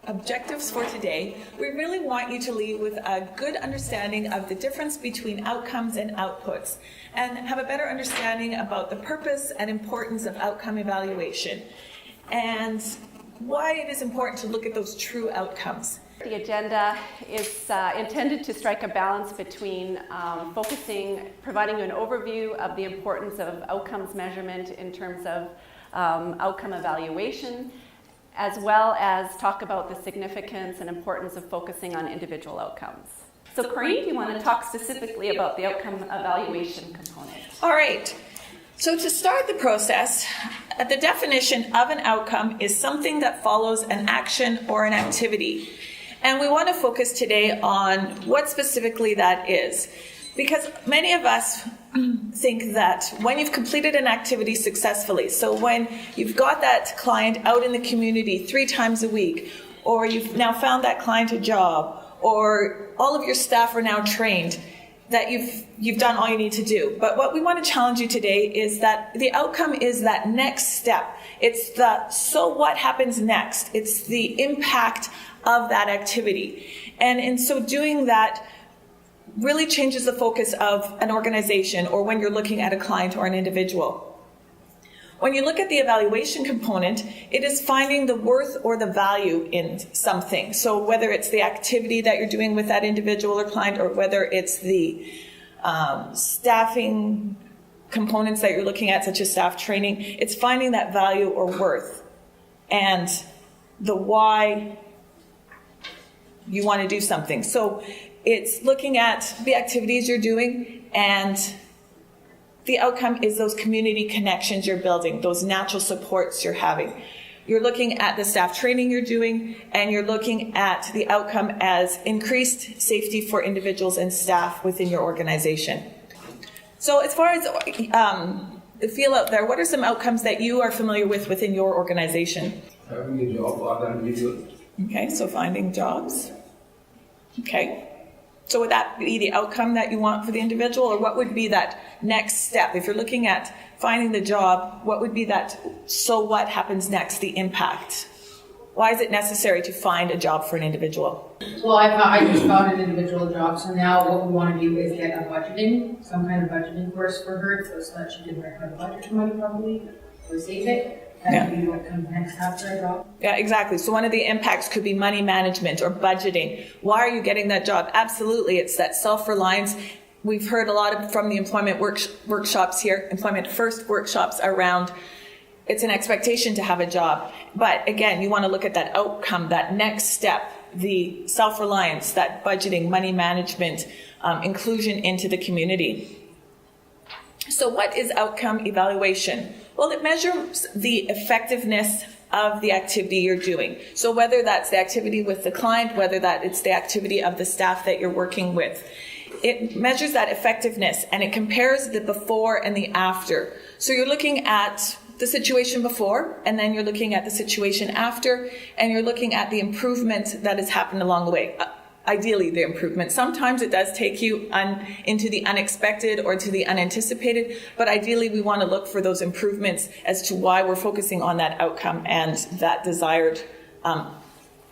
objectives for today, we really want you to leave with a good understanding of the difference between outcomes and outputs, and have a better understanding about the purpose and importance of outcome evaluation, and why it is important to look at those true outcomes. The agenda is intended to strike a balance between providing you an overview of the importance of outcomes measurement in terms of outcome evaluation, as well as talk about the significance and importance of focusing on individual outcomes. So Corinne, do you want to talk specifically about the outcome evaluation component? All right. So to start the process, the definition of an outcome is something that follows an action or an activity. And we want to focus today on what specifically that is. Because many of us think that when you've completed an activity successfully, so when you've got that client out in the community 3 times a week, or you've now found that client a job, or all of your staff are now trained, that you've done all you need to do. But what we want to challenge you today is that the outcome is that next step. It's the so what happens next. It's the impact of that activity. And in so doing that, really changes the focus of an organization or when you're looking at a client or an individual. When you look at the evaluation component, it is finding the worth or the value in something. So whether it's the activity that you're doing with that individual or client, or whether it's the staffing components that you're looking at, such as staff training, it's finding that value or worth and the why you want to do something. So it's looking at the activities you're doing, and the outcome is those community connections you're building, those natural supports you're having. You're looking at the staff training you're doing, and you're looking at the outcome as increased safety for individuals and staff within your organization. So as far as the feel out there, what are some outcomes that you are familiar with within your organization? Having a job for other individuals. Okay, so finding jobs. Okay. So would that be the outcome that you want for the individual, or what would be that next step? If you're looking at finding the job, what would be that so what happens next, the impact? Why is it necessary to find a job for an individual? Well, I just found an individual job, so now what we want to do is get a budgeting, some kind of budgeting course for her, so that she can learn how to budget her money properly, or save it. That would be what comes next after a job. Yeah, exactly. So one of the impacts could be money management or budgeting. Why are you getting that job? Absolutely, it's that self-reliance. We've heard a lot from the employment workshops here, employment first workshops around it's an expectation to have a job. But again, you want to look at that outcome, that next step, the self-reliance, that budgeting, money management, inclusion into the community. So what is outcome evaluation? Well, it measures the effectiveness of the activity you're doing. So whether that's the activity with the client, whether that it's the activity of the staff that you're working with, it measures that effectiveness, and it compares the before and the after. So you're looking at the situation before, and then you're looking at the situation after, and you're looking at the improvement that has happened along the way. Ideally, the improvement. Sometimes it does take you into the unexpected or to the unanticipated, but ideally we want to look for those improvements as to why we're focusing on that outcome and that desired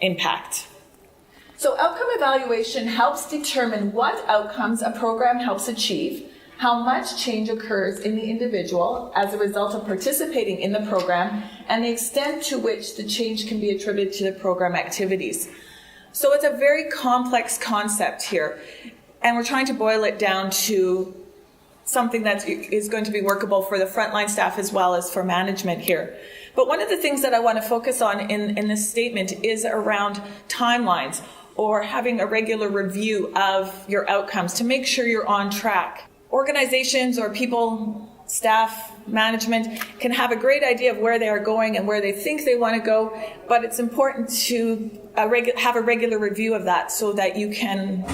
impact. So outcome evaluation helps determine what outcomes a program helps achieve, how much change occurs in the individual as a result of participating in the program, and the extent to which the change can be attributed to the program activities. So it's a very complex concept here, and we're trying to boil it down to something that is going to be workable for the frontline staff as well as for management here. But one of the things that I want to focus on in this statement is around timelines, or having a regular review of your outcomes to make sure you're on track. Organizations or people, staff, management can have a great idea of where they are going and where they think they want to go, but it's important to have a regular review of that so that you can,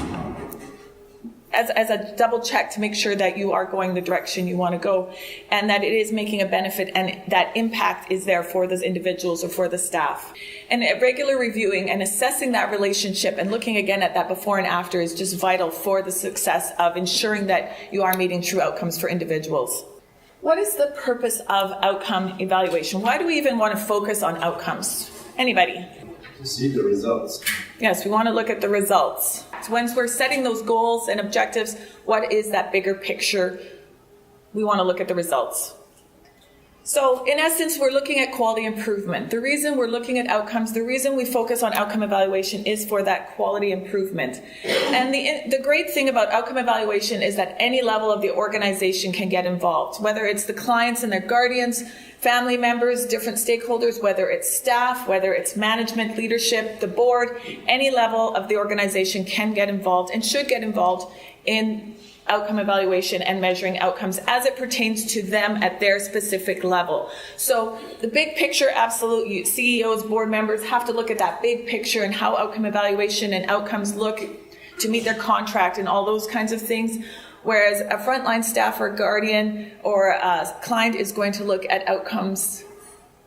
as a double check to make sure that you are going the direction you want to go and that it is making a benefit and that impact is there for those individuals or for the staff. And regular reviewing and assessing that relationship and looking again at that before and after is just vital for the success of ensuring that you are meeting true outcomes for individuals. What is the purpose of outcome evaluation? Why do we even want to focus on outcomes? Anybody? To see the results. Yes, we want to look at the results. So once we're setting those goals and objectives, what is that bigger picture? We want to look at the results. So in essence, we're looking at quality improvement. The reason we're looking at outcomes, the reason we focus on outcome evaluation is for that quality improvement. And the great thing about outcome evaluation is that any level of the organization can get involved, whether it's the clients and their guardians, family members, different stakeholders, whether it's staff, whether it's management, leadership, the board, any level of the organization can get involved and should get involved in outcome evaluation and measuring outcomes as it pertains to them at their specific level. So the big picture, absolutely, CEOs, board members have to look at that big picture and how outcome evaluation and outcomes look to meet their contract and all those kinds of things. Whereas a frontline staff or guardian or a client is going to look at outcomes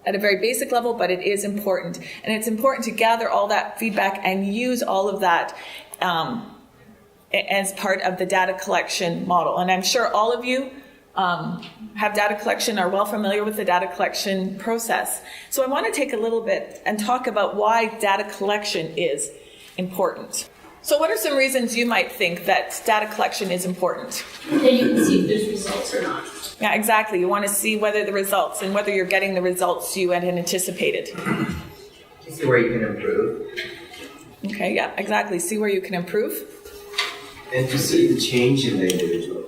at a very basic level, but it is important. And it's important to gather all that feedback and use all of that as part of the data collection model. And I'm sure all of you have data collection, are well familiar with the data collection process. So I want to take a little bit and talk about why data collection is important. So what are some reasons you might think that data collection is important? Okay, you can see if there's results or not. Yeah, exactly. You want to see whether the results and whether you're getting the results you had anticipated. See where you can improve. Okay, yeah, exactly. See where you can improve. And to see the change in the individual.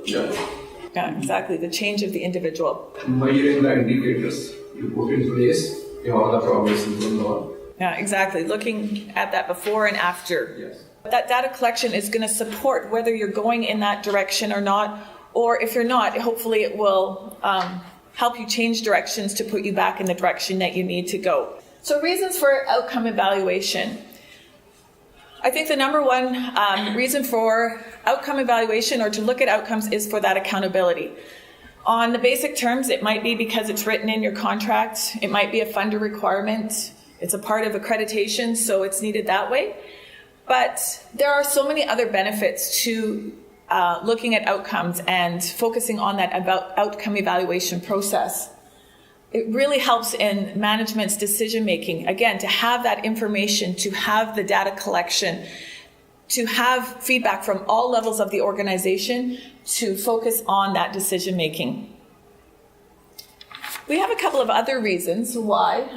Yeah, exactly. The change of the individual. Measuring the indicators you put in place, how the progress is going on. Yeah, exactly. Looking at that before and after. Yes. That data collection is going to support whether you're going in that direction or not, or if you're not, hopefully it will help you change directions to put you back in the direction that you need to go. So reasons for outcome evaluation. I think the number one reason for outcome evaluation or to look at outcomes is for that accountability. On the basic terms, it might be because it's written in your contract. It might be a funder requirement. It's a part of accreditation, so it's needed that way. But there are so many other benefits to looking at outcomes and focusing on that outcome evaluation process. It really helps in management's decision making. Again, to have that information, to have the data collection, to have feedback from all levels of the organization, to focus on that decision making. We have a couple of other reasons why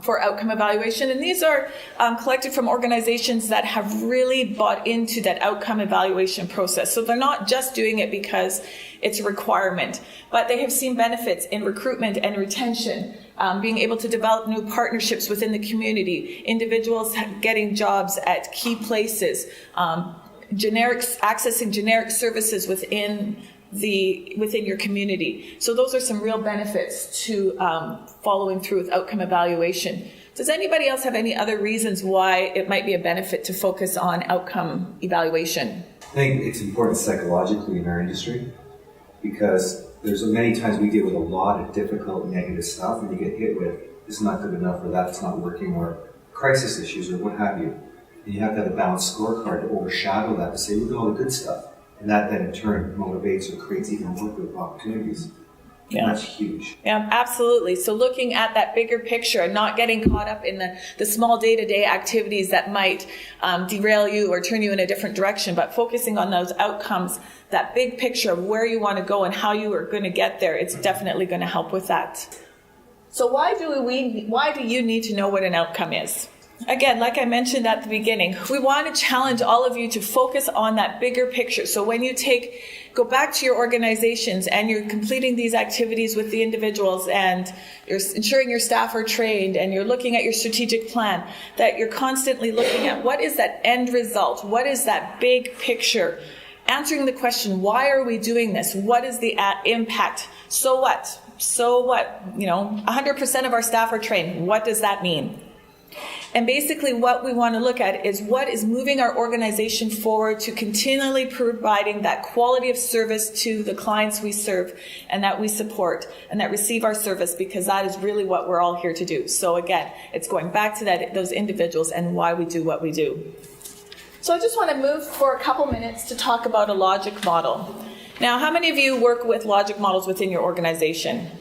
for outcome evaluation, and these are collected from organizations that have really bought into that outcome evaluation process. So they're not just doing it because it's a requirement, but they have seen benefits in recruitment and retention, being able to develop new partnerships within the community, individuals getting jobs at key places, accessing generic services within your community. So those are some real benefits to following through with outcome evaluation. Does anybody else have any other reasons why it might be a benefit to focus on outcome evaluation? I think it's important psychologically in our industry because there's many times we deal with a lot of difficult negative stuff and you get hit with this is not good enough or that's not working or crisis issues or what have you. And you have to have a balanced scorecard to overshadow that to say look at all the good stuff. And that then in turn motivates or creates even more good opportunities. Yeah. And that's huge. Yeah, absolutely. So looking at that bigger picture and not getting caught up in the small day-to-day activities that might derail you or turn you in a different direction, but focusing on those outcomes, that big picture of where you want to go and how you are going to get there, it's definitely going to help with that. So why do you need to know what an outcome is? Again, like I mentioned at the beginning, we want to challenge all of you to focus on that bigger picture. So when you go back to your organizations and you're completing these activities with the individuals and you're ensuring your staff are trained and you're looking at your strategic plan, that you're constantly looking at what is that end result? What is that big picture? Answering the question, why are we doing this? What is the impact? So what? 100% of our staff are trained. What does that mean? And basically what we want to look at is what is moving our organization forward to continually providing that quality of service to the clients we serve and that we support and that receive our service, because that is really what we're all here to do. So again, it's going back to those individuals and why we do what we do. So I just want to move for a couple minutes to talk about a logic model. Now, how many of you work with logic models within your organization?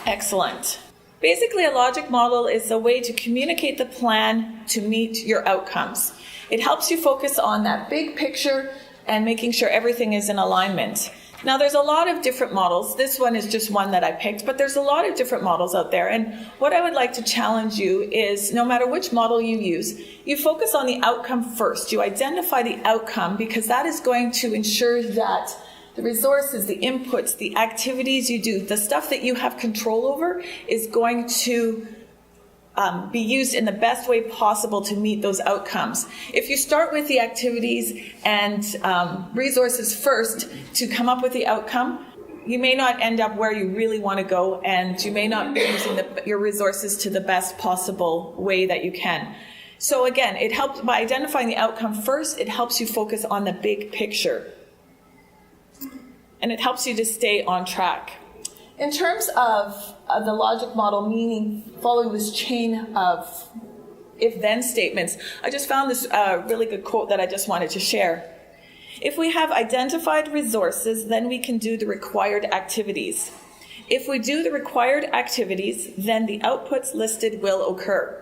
Excellent. Basically, a logic model is a way to communicate the plan to meet your outcomes. It helps you focus on that big picture and making sure everything is in alignment. Now, there's a lot of different models. This one is just one that I picked, but there's a lot of different models out there. And what I would like to challenge you is, no matter which model you use, you focus on the outcome first. You identify the outcome, because that is going to ensure that the resources, the inputs, the activities you do, the stuff that you have control over is going to be used in the best way possible to meet those outcomes. If you start with the activities and resources first to come up with the outcome, you may not end up where you really want to go, and you may not be using your resources to the best possible way that you can. So again, it helps by identifying the outcome first. It helps you focus on the big picture, and it helps you to stay on track. In terms of the logic model, meaning following this chain of if-then statements, I just found this really good quote that I just wanted to share. If we have identified resources, then we can do the required activities. If we do the required activities, then the outputs listed will occur.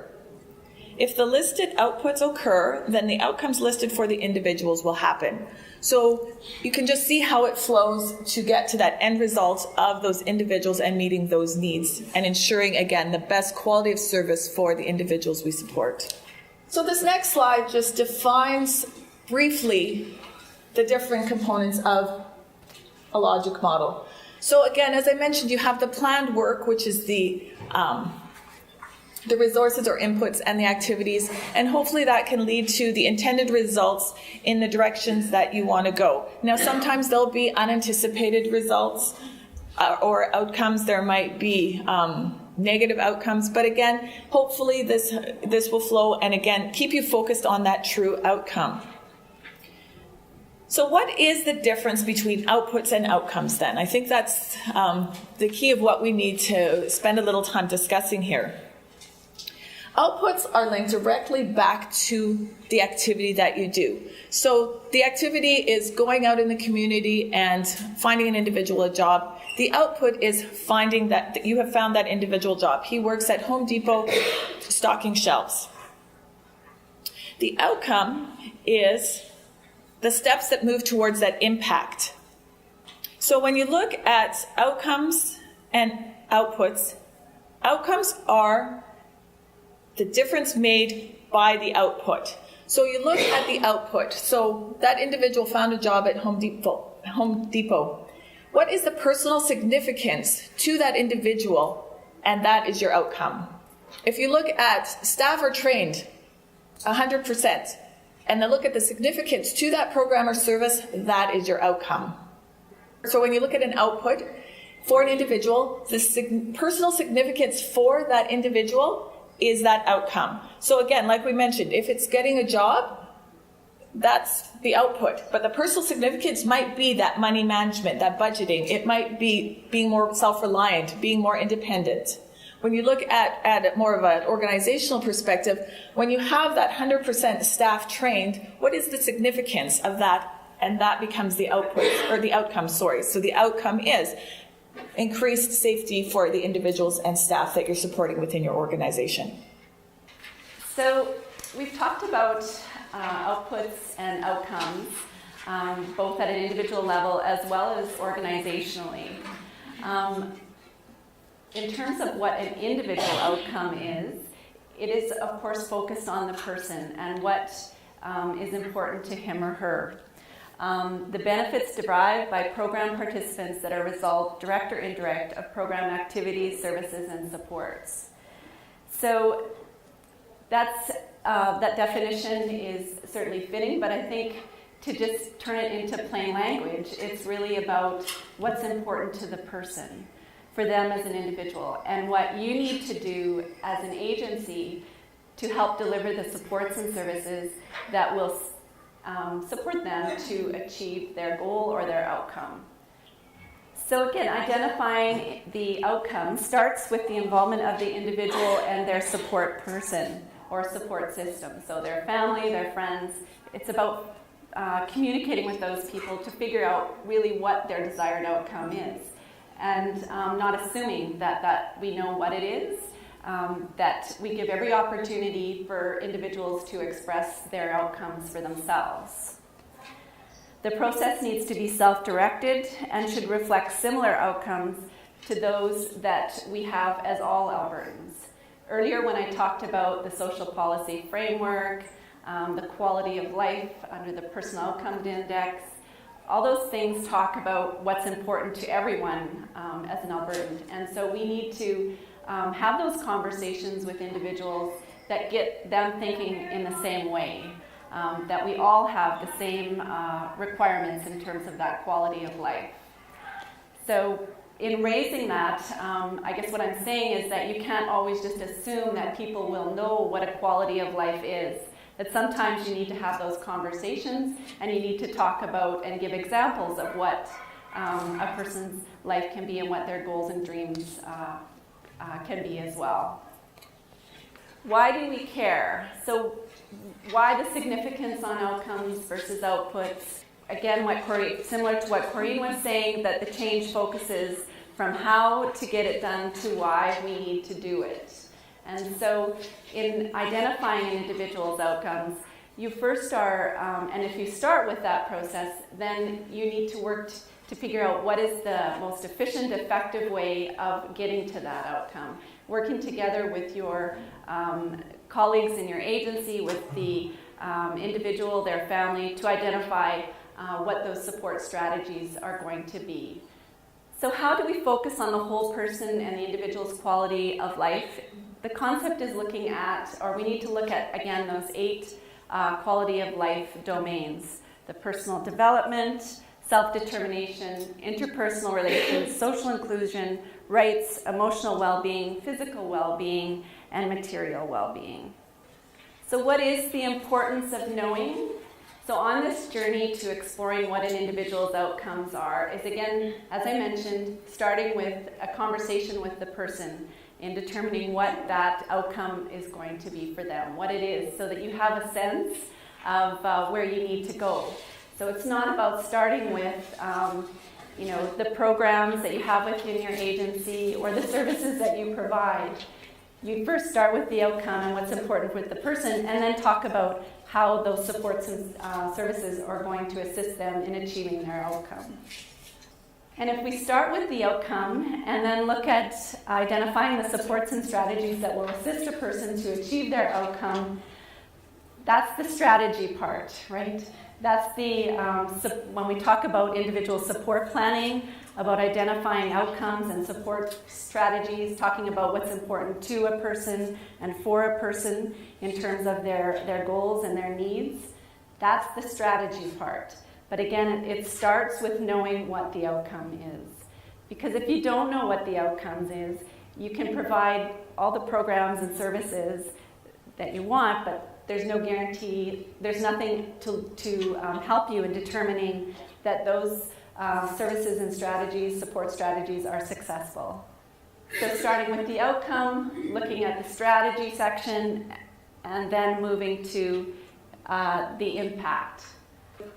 If the listed outputs occur, then the outcomes listed for the individuals will happen. So you can just see how it flows to get to that end result of those individuals and meeting those needs and ensuring, again, the best quality of service for the individuals we support. So this next slide just defines briefly the different components of a logic model. So again, as I mentioned, you have the planned work, which is the resources or inputs and the activities, and hopefully that can lead to the intended results in the directions that you want to go. Now, sometimes there'll be unanticipated results or outcomes. There might be negative outcomes, but again, hopefully this will flow and again, keep you focused on that true outcome. So what is the difference between outputs and outcomes then? I think that's the key of what we need to spend a little time discussing here. Outputs are linked directly back to the activity that you do. So the activity is going out in the community and finding an individual a job. The output is finding that you have found that individual job. He works at Home Depot stocking shelves. The outcome is the steps that move towards that impact. So when you look at outcomes and outputs, outcomes are the difference made by the output. So you look at the output. So that individual found a job at Home Depot. What is the personal significance to that individual? And that is your outcome. If you look at staff are trained 100%, and then look at the significance to that program or service, that is your outcome. So when you look at an output for an individual, the personal significance for that individual is that outcome. So again, like we mentioned, if it's getting a job, that's the output. But the personal significance might be that money management, that budgeting. It might be being more self-reliant, being more independent. When you look at more of an organizational perspective, when you have that 100% staff trained, what is the significance of that? And that becomes the output, or the outcome, sorry. So the outcome is increased safety for the individuals and staff that you're supporting within your organization. So we've talked about outputs and outcomes, both at an individual level as well as organizationally. In terms of what an individual outcome is, it is of course focused on the person and what is important to him or her. The benefits derived by program participants that are a result, direct or indirect, of program activities, services, and supports. So that definition is certainly fitting, but I think to just turn it into plain language, it's really about what's important to the person, for them as an individual, and what you need to do as an agency to help deliver the supports and services that will support them to achieve their goal or their outcome. So again, identifying the outcome starts with the involvement of the individual and their support person or support system. So their family, their friends. It's about communicating with those people to figure out really what their desired outcome is. and not assuming that we know what it is, that we give every opportunity for individuals to express their outcomes for themselves. The process needs to be self-directed and should reflect similar outcomes to those that we have as all Albertans. Earlier when I talked about the social policy framework, the quality of life under the Personal Outcomes Index, all those things talk about what's important to everyone as an Albertan. And so we need to have those conversations with individuals that get them thinking in the same way, that we all have the same requirements in terms of that quality of life. So in raising that, I guess what I'm saying is that you can't always just assume that people will know what a quality of life is. That sometimes you need to have those conversations and you need to talk about and give examples of what a person's life can be and what their goals and dreams can be as well. Why do we care? So why the significance on outcomes versus outputs? Again, similar to what Corinne was saying, that the change focuses from how to get it done to why we need to do it. And so in identifying an individual's outcomes, you first are, and if you start with that process, then you need to work to figure out what is the most efficient, effective way of getting to that outcome. Working together with your colleagues in your agency, with the individual, their family, to identify what those support strategies are going to be. So how do we focus on the whole person and the individual's quality of life? The concept is looking at, or we need to look at, again, those 8 quality of life domains: the personal development, self-determination, interpersonal relations, social inclusion, rights, emotional well-being, physical well-being, and material well-being. So what is the importance of knowing? So on this journey to exploring what an individual's outcomes are is, again, as I mentioned, starting with a conversation with the person in determining what that outcome is going to be for them, what it is, so that you have a sense of where you need to go. So it's not about starting with the programs that you have within your agency or the services that you provide. You first start with the outcome and what's important with the person, and then talk about how those supports and services are going to assist them in achieving their outcome. And if we start with the outcome and then look at identifying the supports and strategies that will assist a person to achieve their outcome, that's the strategy part, right? That's the, when we talk about individual support planning, about identifying outcomes and support strategies, talking about what's important to a person and for a person in terms of their goals and their needs. That's the strategy part. But again, it starts with knowing what the outcome is. Because if you don't know what the outcomes is, you can provide all the programs and services that you want, but there's no guarantee, there's nothing to help you in determining that those services and strategies, support strategies, are successful. So starting with the outcome, looking at the strategy section, and then moving to the impact.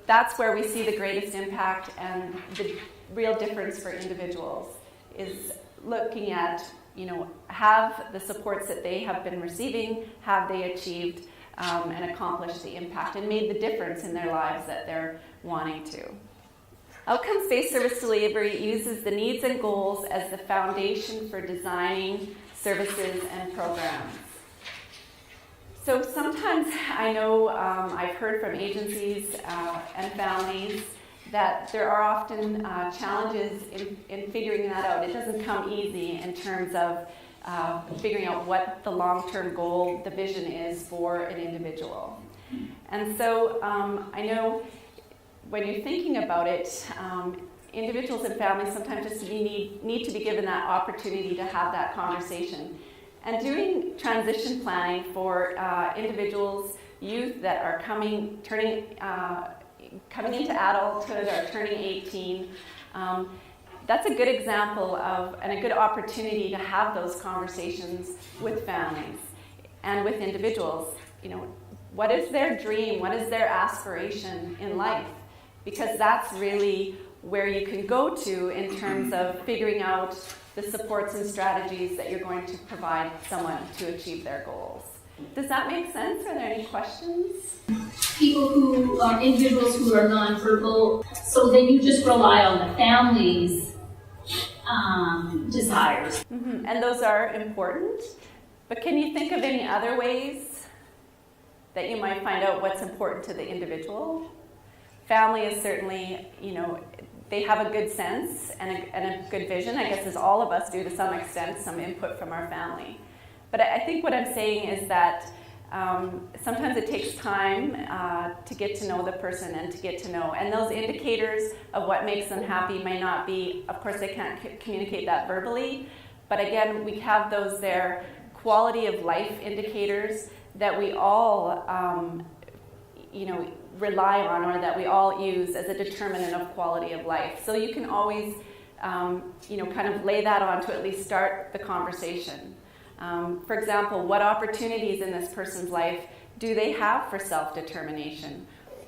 That's where we see the greatest impact and the real difference for individuals, is looking at, have the supports that they have been receiving, have they achieved and accomplished the impact and made the difference in their lives that they're wanting to. Outcomes-based service delivery uses the needs and goals as the foundation for designing services and programs. So sometimes I know I've heard from agencies and families that there are often challenges in figuring that out. It doesn't come easy in terms of figuring out what the long-term goal, the vision is for an individual. And so I know when you're thinking about it, individuals and families sometimes just need to be given that opportunity to have that conversation. And doing transition planning for individuals, youth that are coming into adulthood or turning 18, that's a good example of, and a good opportunity to have those conversations with families and with individuals. What is their dream? What is their aspiration in life? Because that's really where you can go to in terms of figuring out the supports and strategies that you're going to provide someone to achieve their goals. Does that make sense? Are there any questions? People who are individuals who are nonverbal, so then you just rely on the family's desires. Mm-hmm. And those are important. But can you think of any other ways that you might find out what's important to the individual? Family is certainly, they have a good sense and a good vision, I guess, as all of us do to some extent, some input from our family. But I think what I'm saying is that sometimes it takes time to get to know the person and to get to know. And those indicators of what makes them happy may not be, of course, they can't communicate that verbally. But again, we have those there, quality of life indicators that we all, rely on, or that we all use as a determinant of quality of life. So you can always, kind of lay that on to at least start the conversation. For example, what opportunities in this person's life do they have for self-determination?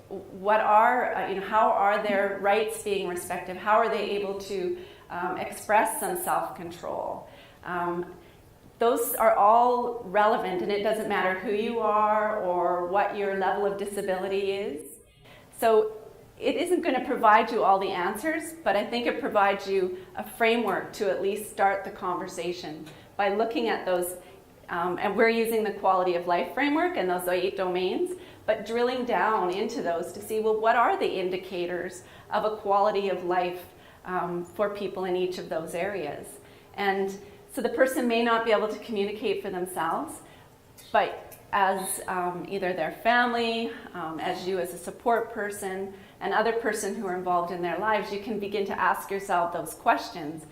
What are, how are their rights being respected? How are they able to express some self-control? Those are all relevant, and it doesn't matter who you are or what your level of disability is. So it isn't going to provide you all the answers, but I think it provides you a framework to at least start the conversation by looking at those, and we're using the quality of life framework and those 8 domains, but drilling down into those to see, well, what are the indicators of a quality of life for people in each of those areas? And so the person may not be able to communicate for themselves, but as either their family, as you as a support person, and other person who are involved in their lives, you can begin to ask yourself those questions.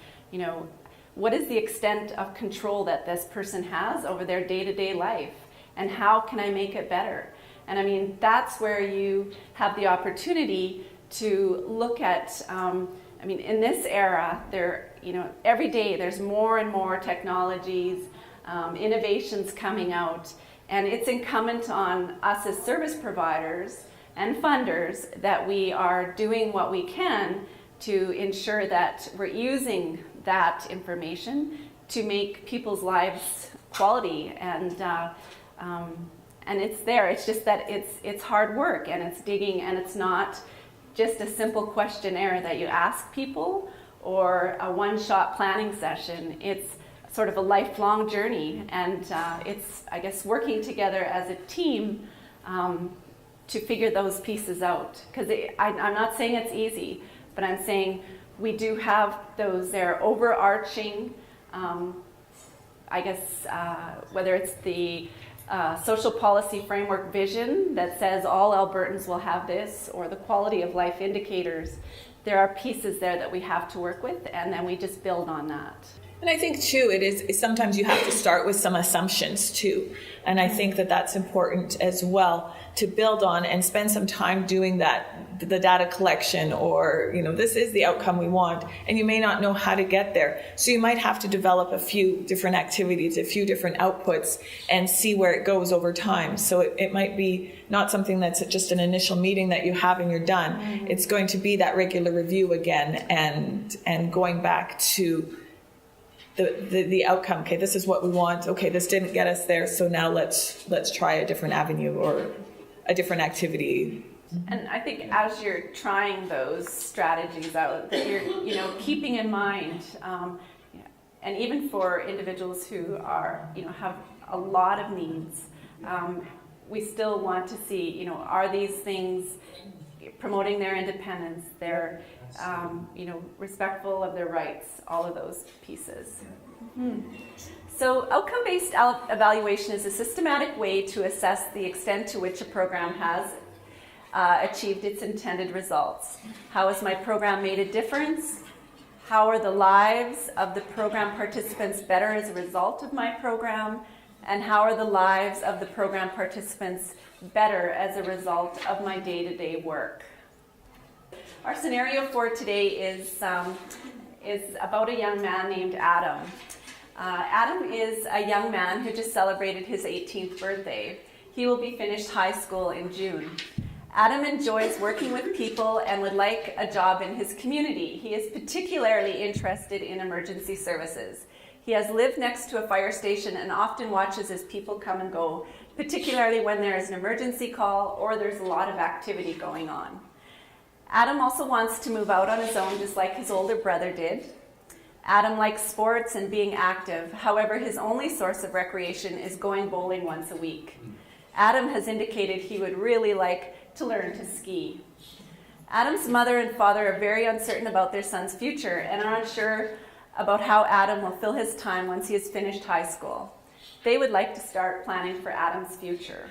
What is the extent of control that this person has over their day-to-day life? And how can I make it better? And I mean, that's where you have the opportunity to look at, in this era, every day there's more and more technologies, innovations coming out, and it's incumbent on us as service providers and funders that we are doing what we can to ensure that we're using that information to make people's lives quality, and it's there. It's just that it's hard work, and it's digging, and it's not just a simple questionnaire that you ask people or a one-shot planning session. It's sort of a lifelong journey, and it's, I guess, working together as a team to figure those pieces out. Because I'm not saying it's easy, but I'm saying we do have those there overarching, whether it's the social policy framework vision that says all Albertans will have this, or the quality of life indicators, there are pieces there that we have to work with, and then we just build on that. And I think, too, it is sometimes you have to start with some assumptions, too. And I think that that's important as well, to build on and spend some time doing that, the data collection, or, this is the outcome we want, and you may not know how to get there. So you might have to develop a few different activities, a few different outputs, and see where it goes over time. So it might be not something that's just an initial meeting that you have and you're done. Mm-hmm. It's going to be that regular review again, and going back to the outcome. Okay, this is what we want. Okay, this didn't get us there, so now let's try a different avenue or a different activity. And I think as you're trying those strategies out, that you're keeping in mind, and even for individuals who are have a lot of needs, we still want to see are these things promoting their independence, their respectful of their rights, all of those pieces. Mm-hmm. So outcome-based evaluation is a systematic way to assess the extent to which a program has achieved its intended results. How has my program made a difference? How are the lives of the program participants better as a result of my program? And how are the lives of the program participants better as a result of my day-to-day work? Our scenario for today is about a young man named Adam. Adam is a young man who just celebrated his 18th birthday. He will be finished high school in June. Adam enjoys working with people and would like a job in his community. He is particularly interested in emergency services. He has lived next to a fire station and often watches as people come and go, particularly when there is an emergency call or there's a lot of activity going on. Adam also wants to move out on his own, just like his older brother did. Adam likes sports and being active. However, his only source of recreation is going bowling once a week. Adam has indicated he would really like to learn to ski. Adam's mother and father are very uncertain about their son's future and are unsure about how Adam will fill his time once he has finished high school. They would like to start planning for Adam's future.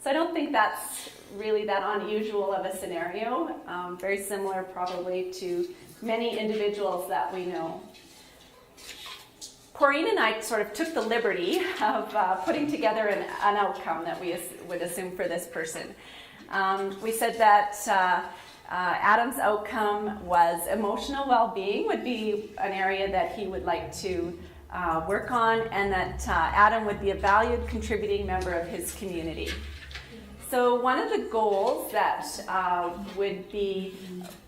So I don't think that's really that unusual of a scenario, very similar probably to many individuals that we know. Corrine and I sort of took the liberty of putting together an outcome that we would assume for this person. We said that Adam's outcome was emotional well-being would be an area that he would like to work on, and that Adam would be a valued contributing member of his community. So one of the goals that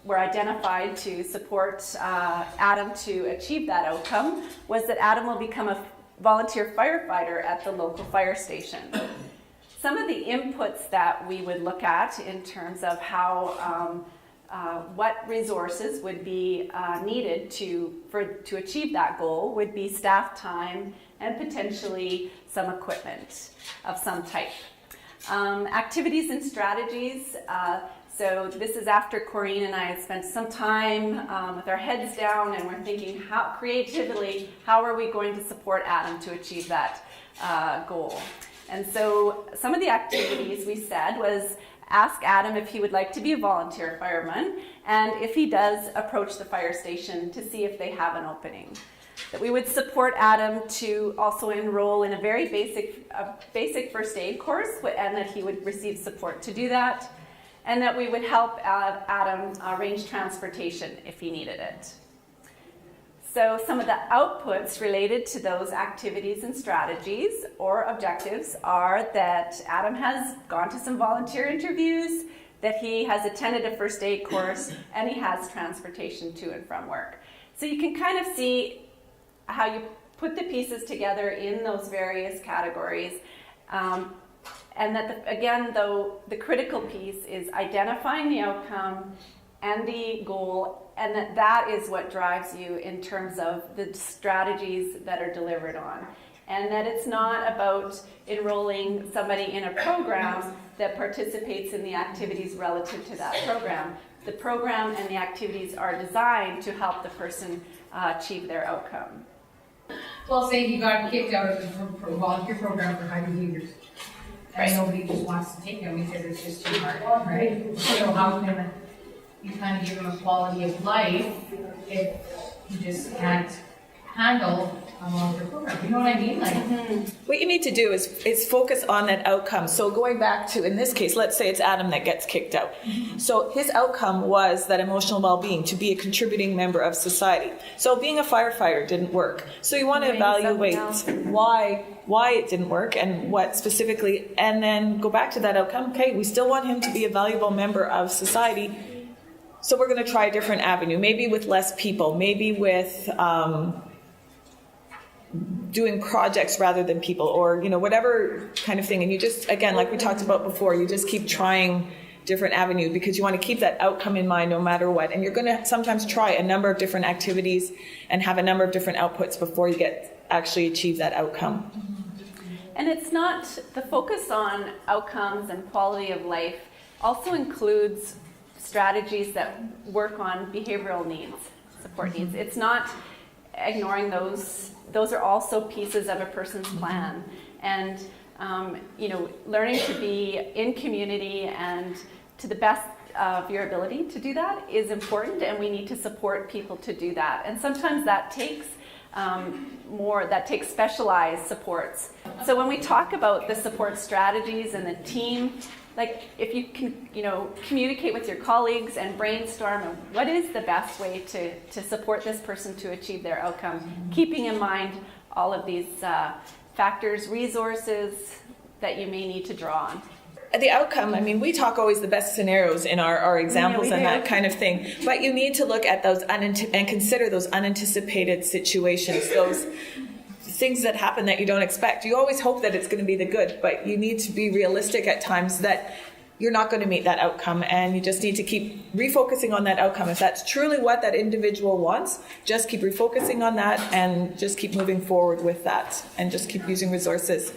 were identified to support Adam to achieve that outcome was that Adam will become a volunteer firefighter at the local fire station. Some of the inputs that we would look at in terms of how what resources would be needed to achieve that goal would be staff time and potentially some equipment of some type. Activities and strategies. So this is after Corrine and I had spent some time with our heads down, and we're thinking how creatively, how are we going to support Adam to achieve that goal? And so some of the activities we said was ask Adam if he would like to be a volunteer fireman, and if he does, approach the fire station to see if they have an opening. That we would support Adam to also enroll in a very basic first aid course, and that he would receive support to do that, and that we would help Adam arrange transportation if he needed it. So some of the outputs related to those activities and strategies or objectives are that Adam has gone to some volunteer interviews, that he has attended a first aid course, and he has transportation to and from work. So you can kind of see how you put the pieces together in those various categories. And that, again, though, the critical piece is identifying the outcome and the goal, and that is what drives you in terms of the strategies that are delivered on. And that it's not about enrolling somebody in a program that participates in the activities relative to that program. The program and the activities are designed to help the person achieve their outcome. Well, say you got kicked out of the volunteer program for high behaviors. And nobody just wants to take them because it's just too hard, right? So how can you kind of give them a quality of life if you just can't handle a volunteer program? You know what I mean? Like, what you need to do is focus on that outcome. So going back to, in this case, let's say it's Adam that gets kicked out. So his outcome was that emotional well-being, to be a contributing member of society. So being a firefighter didn't work. So you want to evaluate why it didn't work and what specifically, and then go back to that outcome. Okay, we still want him to be a valuable member of society. So we're going to try a different avenue, maybe with less people, maybe with doing projects rather than people, or whatever kind of thing. And you just, again, like we talked about before, you just keep trying different avenues because you want to keep that outcome in mind no matter what. And you're going to sometimes try a number of different activities and have a number of different outputs before you actually achieve that outcome. And it's not, the focus on outcomes and quality of life also includes strategies that work on behavioral needs, support needs. It's not ignoring those. Those are also pieces of a person's plan. And, learning to be in community and to the best of your ability to do that is important, and we need to support people to do that. And sometimes that takes specialized supports. So when we talk about the support strategies and the team, like if you can, communicate with your colleagues and brainstorm what is the best way to support this person to achieve their outcome, keeping in mind all of these factors, resources that you may need to draw on. the outcome, I mean, we talk always the best scenarios in our examples we and do. that kind of thing, but you need to look at those and consider those unanticipated situations, those things that happen that you don't expect. You always hope that it's going to be the good, but you need to be realistic at times that you're not going to meet that outcome, and you just need to keep refocusing on that outcome. If that's truly what that individual wants, just keep refocusing on that and just keep moving forward with that and just keep using resources.